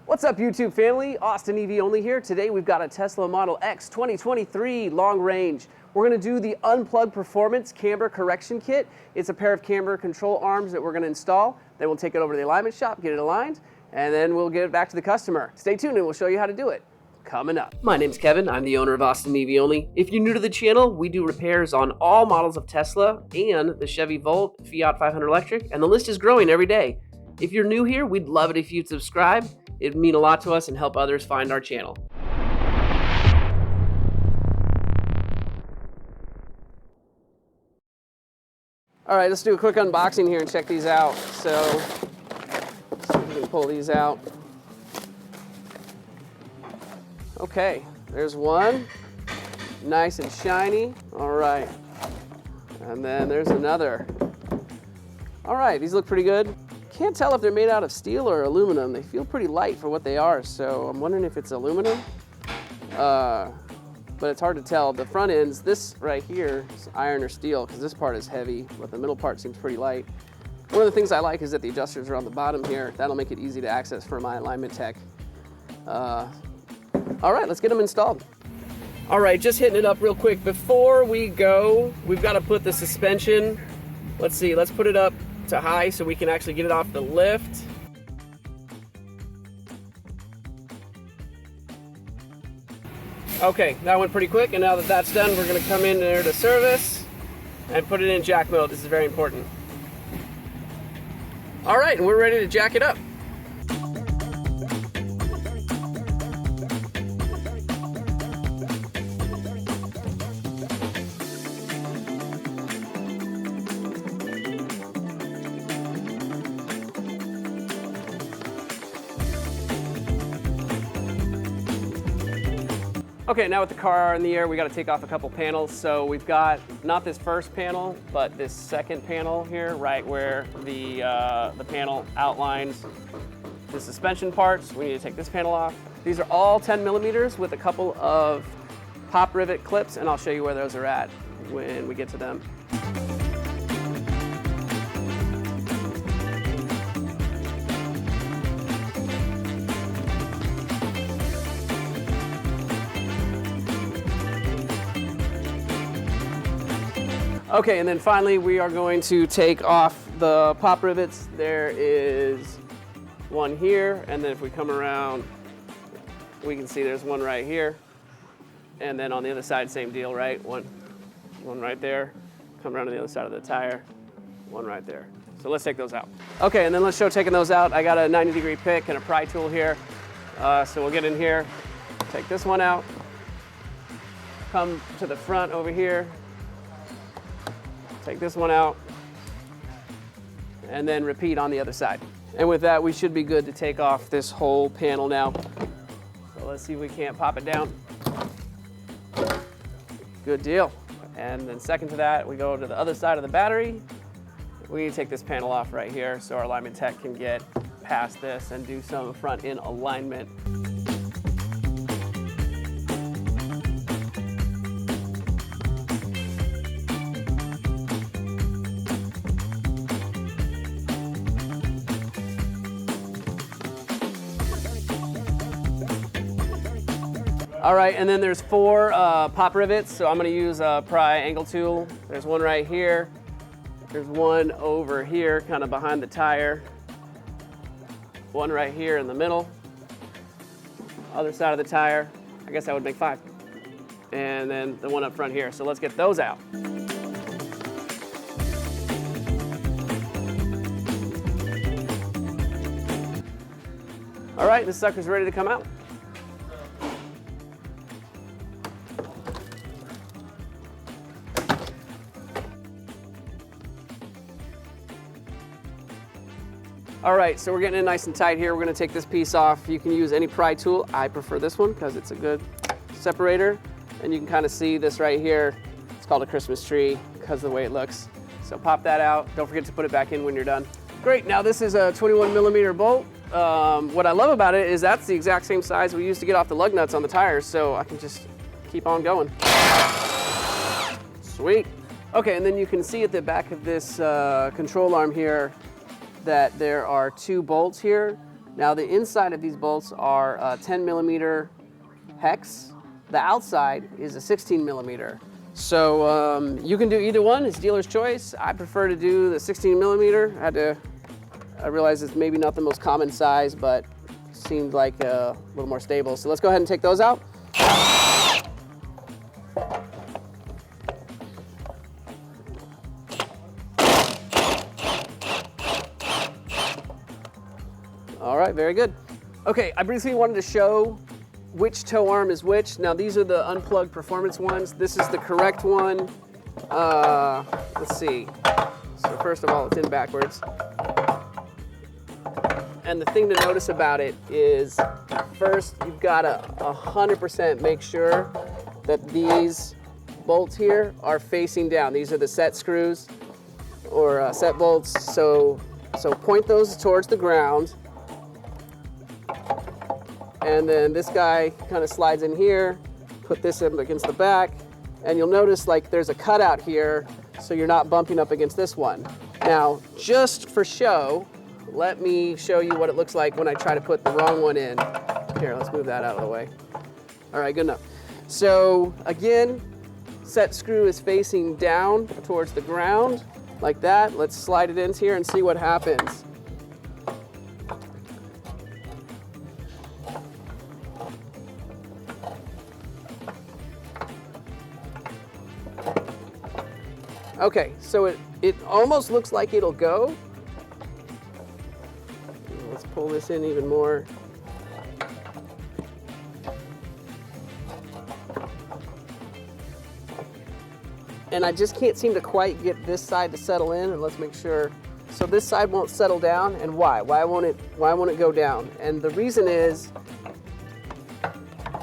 What's up, YouTube family? Austin EV Only here. Today we've got a Tesla Model X 2023 long range. We're going to do the Unplugged Performance Camber Correction Kit. It's a pair of camber control arms that we're going to install. Then we'll take it over to the alignment shop, get it aligned, and then we'll get it back to the customer. Stay tuned and we'll show you how to do it. Coming up. My name's Kevin. I'm the owner of Austin EV Only. If you're new to the channel, we do repairs on all models of Tesla and the Chevy Volt, Fiat 500 electric, and the list is growing every day. If you're new here, we'd love it if you'd subscribe. It'd mean a lot to us and help others find our channel. All right, let's do a quick unboxing here and check these out. So we can pull these out. Okay, there's one, nice and shiny. All right, and then there's another. All right, these look pretty good. Can't tell if they're made out of steel or aluminum. They feel pretty light for what they are, so I'm wondering if it's aluminum. But it's hard to tell. The front ends, this right here, is iron or steel, because this part is heavy, but the middle part seems pretty light. One of the things I like is that the adjusters are on the bottom here. That'll make it easy to access for my alignment tech. All right, let's get them installed. All right, just hitting it up real quick. Before we go, we've got to put the suspension, let's put it up to high so we can actually get it off the lift. Okay, that went pretty quick, and now that that's done, we're going to come in there to service and put it in jack mode. This is very important. All right, and we're ready to jack it up. Okay, now with the car in the air, we got to take off a couple panels. So we've got not this first panel, but this second panel here, right where the panel outlines the suspension parts. We need to take this panel off. These are all 10 millimeters with a couple of pop rivet clips, and I'll show you where those are at when we get to them. Okay, and then finally we are going to take off the pop rivets. There is one here, and then if we come around, we can see there's one right here. And then on the other side, same deal, right? One right there. Come around to the other side of the tire, one right there. So let's take those out. Okay, and then let's show taking those out. I got a 90-degree pick and a pry tool here. So we'll get in here, take this one out, come to the front over here, take this one out, and then repeat on the other side. And with that, we should be good to take off this whole panel now. So let's see if we can't pop it down. Good deal. And then second to that, we go to the other side of the battery. We take this panel off right here so our alignment tech can get past this and do some front end alignment. All right, and then there's four pop rivets, so I'm gonna use a pry angle tool. There's one right here. There's one over here, kind of behind the tire. One right here in the middle. Other side of the tire. I guess that would make 5. And then the one up front here. So let's get those out. All right, this sucker's ready to come out. All right, so we're getting it nice and tight here. We're gonna take this piece off. You can use any pry tool. I prefer this one because it's a good separator. And you can kind of see this right here. It's called a Christmas tree because of the way it looks. So pop that out. Don't forget to put it back in when you're done. Great, now this is a 21 millimeter bolt. What I love about it is that's the exact same size we used to get off the lug nuts on the tires, so I can just keep on going. Sweet. Okay, and then you can see at the back of this control arm here that there are 2 bolts here. Now the inside of these bolts are 10 millimeter hex. The outside is a 16 millimeter. So you can do either one, it's dealer's choice. I prefer to do the 16 millimeter. I realize it's maybe not the most common size, but seemed like a little more stable. So let's go ahead and take those out. All right, very good. Okay, I briefly wanted to show which toe arm is which. Now these are the Unplugged performance ones. This is the correct one. Let's see. So first of all, it's in backwards. And the thing to notice about it is, first you've got to 100% make sure that these bolts here are facing down. These are the set screws or set bolts. So point those towards the ground. And then this guy kind of slides in here, put this up against the back, and you'll notice like there's a cutout here, so you're not bumping up against this one. Now, just for show, let me show you what it looks like when I try to put the wrong one in. Here, let's move that out of the way. All right, good enough. So again, set screw is facing down towards the ground, like that. Let's slide it in here and see what happens. Okay, so it almost looks like it'll go. Let's pull this in even more. And I just can't seem to quite get this side to settle in, and let's make sure. So this side won't settle down, and why? Why won't it go down? And the reason is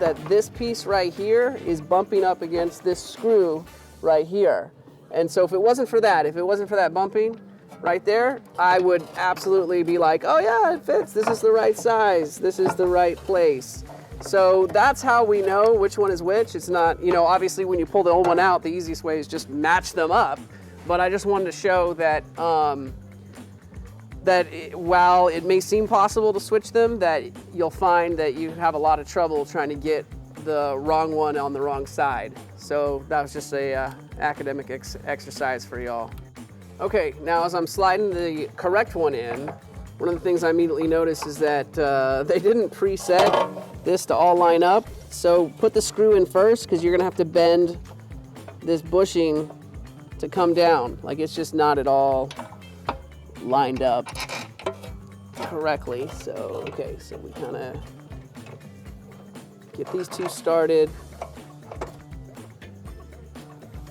that this piece right here is bumping up against this screw right here. And so if it wasn't for that bumping right there, I would absolutely be like, oh yeah, it fits. This is the right size. This is the right place. So that's how we know which one is which. It's not, obviously when you pull the old one out, the easiest way is just match them up. But I just wanted to show that while it may seem possible to switch them, that you'll find that you have a lot of trouble trying to get the wrong one on the wrong side. So that was just a academic exercise for y'all. Okay, now as I'm sliding the correct one in, one of the things I immediately noticed is that they didn't preset this to all line up. So put the screw in first, because you're gonna have to bend this bushing to come down. Like it's just not at all lined up correctly. So, okay, so we kind of get these two started.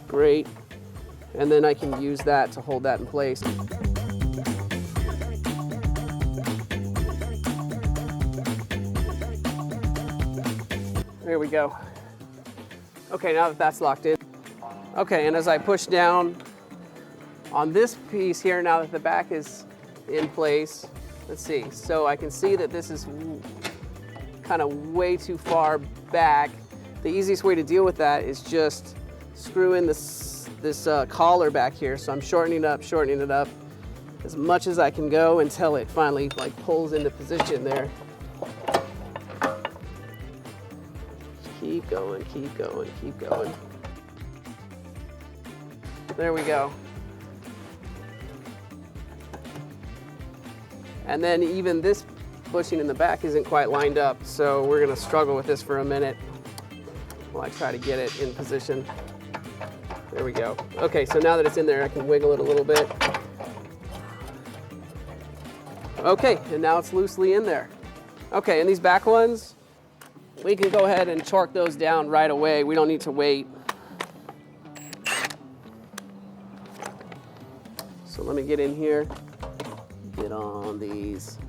Great. And then I can use that to hold that in place. There we go. Okay, now that that's locked in. Okay, and as I push down on this piece here, now that the back is in place, let's see. So I can see that this is kind of way too far back. The easiest way to deal with that is just screw in this collar back here. So I'm shortening it up as much as I can go until it finally like pulls into position there. Keep going, keep going, keep going. There we go. And then even this bushing in the back isn't quite lined up, so we're gonna struggle with this for a minute while I try to get it in position. There we go. Okay, so now that it's in there, I can wiggle it a little bit. Okay, and now it's loosely in there. Okay, and these back ones, we can go ahead and torque those down right away. We don't need to wait. So let me get in here, get on these.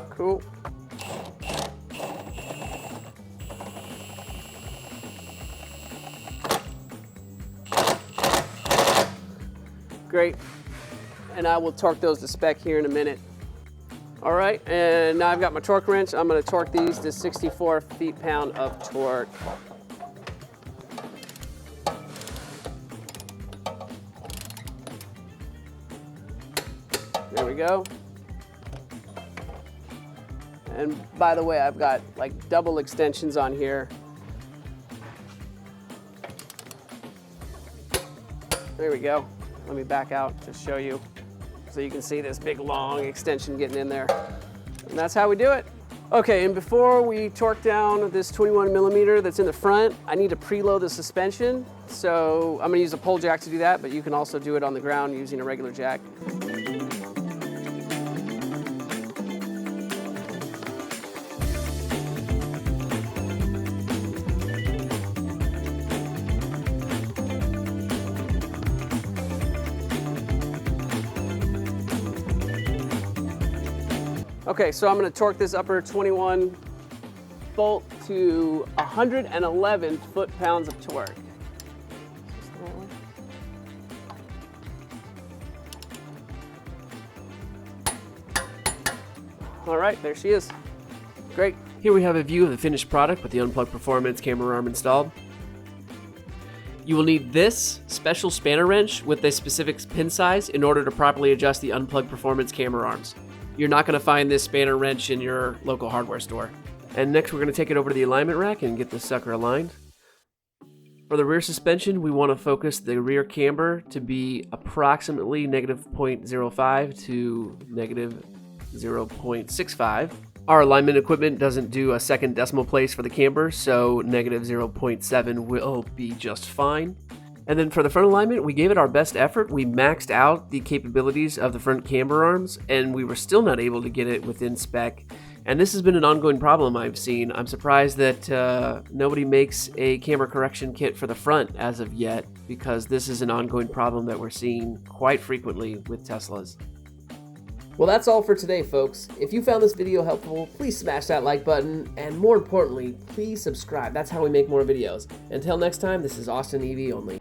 Cool. Great. And I will torque those to spec here in a minute. All right, and now I've got my torque wrench. I'm gonna torque these to 64 feet-pound of torque. There we go. And by the way, I've got like double extensions on here. There we go. Let me back out to show you so you can see this big long extension getting in there. And that's how we do it. Okay, and before we torque down this 21 millimeter that's in the front, I need to preload the suspension. So I'm gonna use a pole jack to do that, but you can also do it on the ground using a regular jack. Okay, so I'm gonna torque this upper 21 bolt to 111 foot-pounds of torque. All right, there she is. Great. Here we have a view of the finished product with the Unplugged Performance camber arm installed. You will need this special spanner wrench with a specific pin size in order to properly adjust the Unplugged Performance camber arms. You're not going to find this spanner wrench in your local hardware store. And next we're going to take it over to the alignment rack and get this sucker aligned. For the rear suspension, we want to focus the rear camber to be approximately -0.05 to -0.65. Our alignment equipment doesn't do a second decimal place for the camber, so -0.7 will be just fine. And then for the front alignment, we gave it our best effort. We maxed out the capabilities of the front camber arms, and we were still not able to get it within spec. And this has been an ongoing problem I've seen. I'm surprised that nobody makes a camber correction kit for the front as of yet, because this is an ongoing problem that we're seeing quite frequently with Teslas. Well, that's all for today, folks. If you found this video helpful, please smash that like button, and more importantly, please subscribe. That's how we make more videos. Until next time, this is Austin EV Only.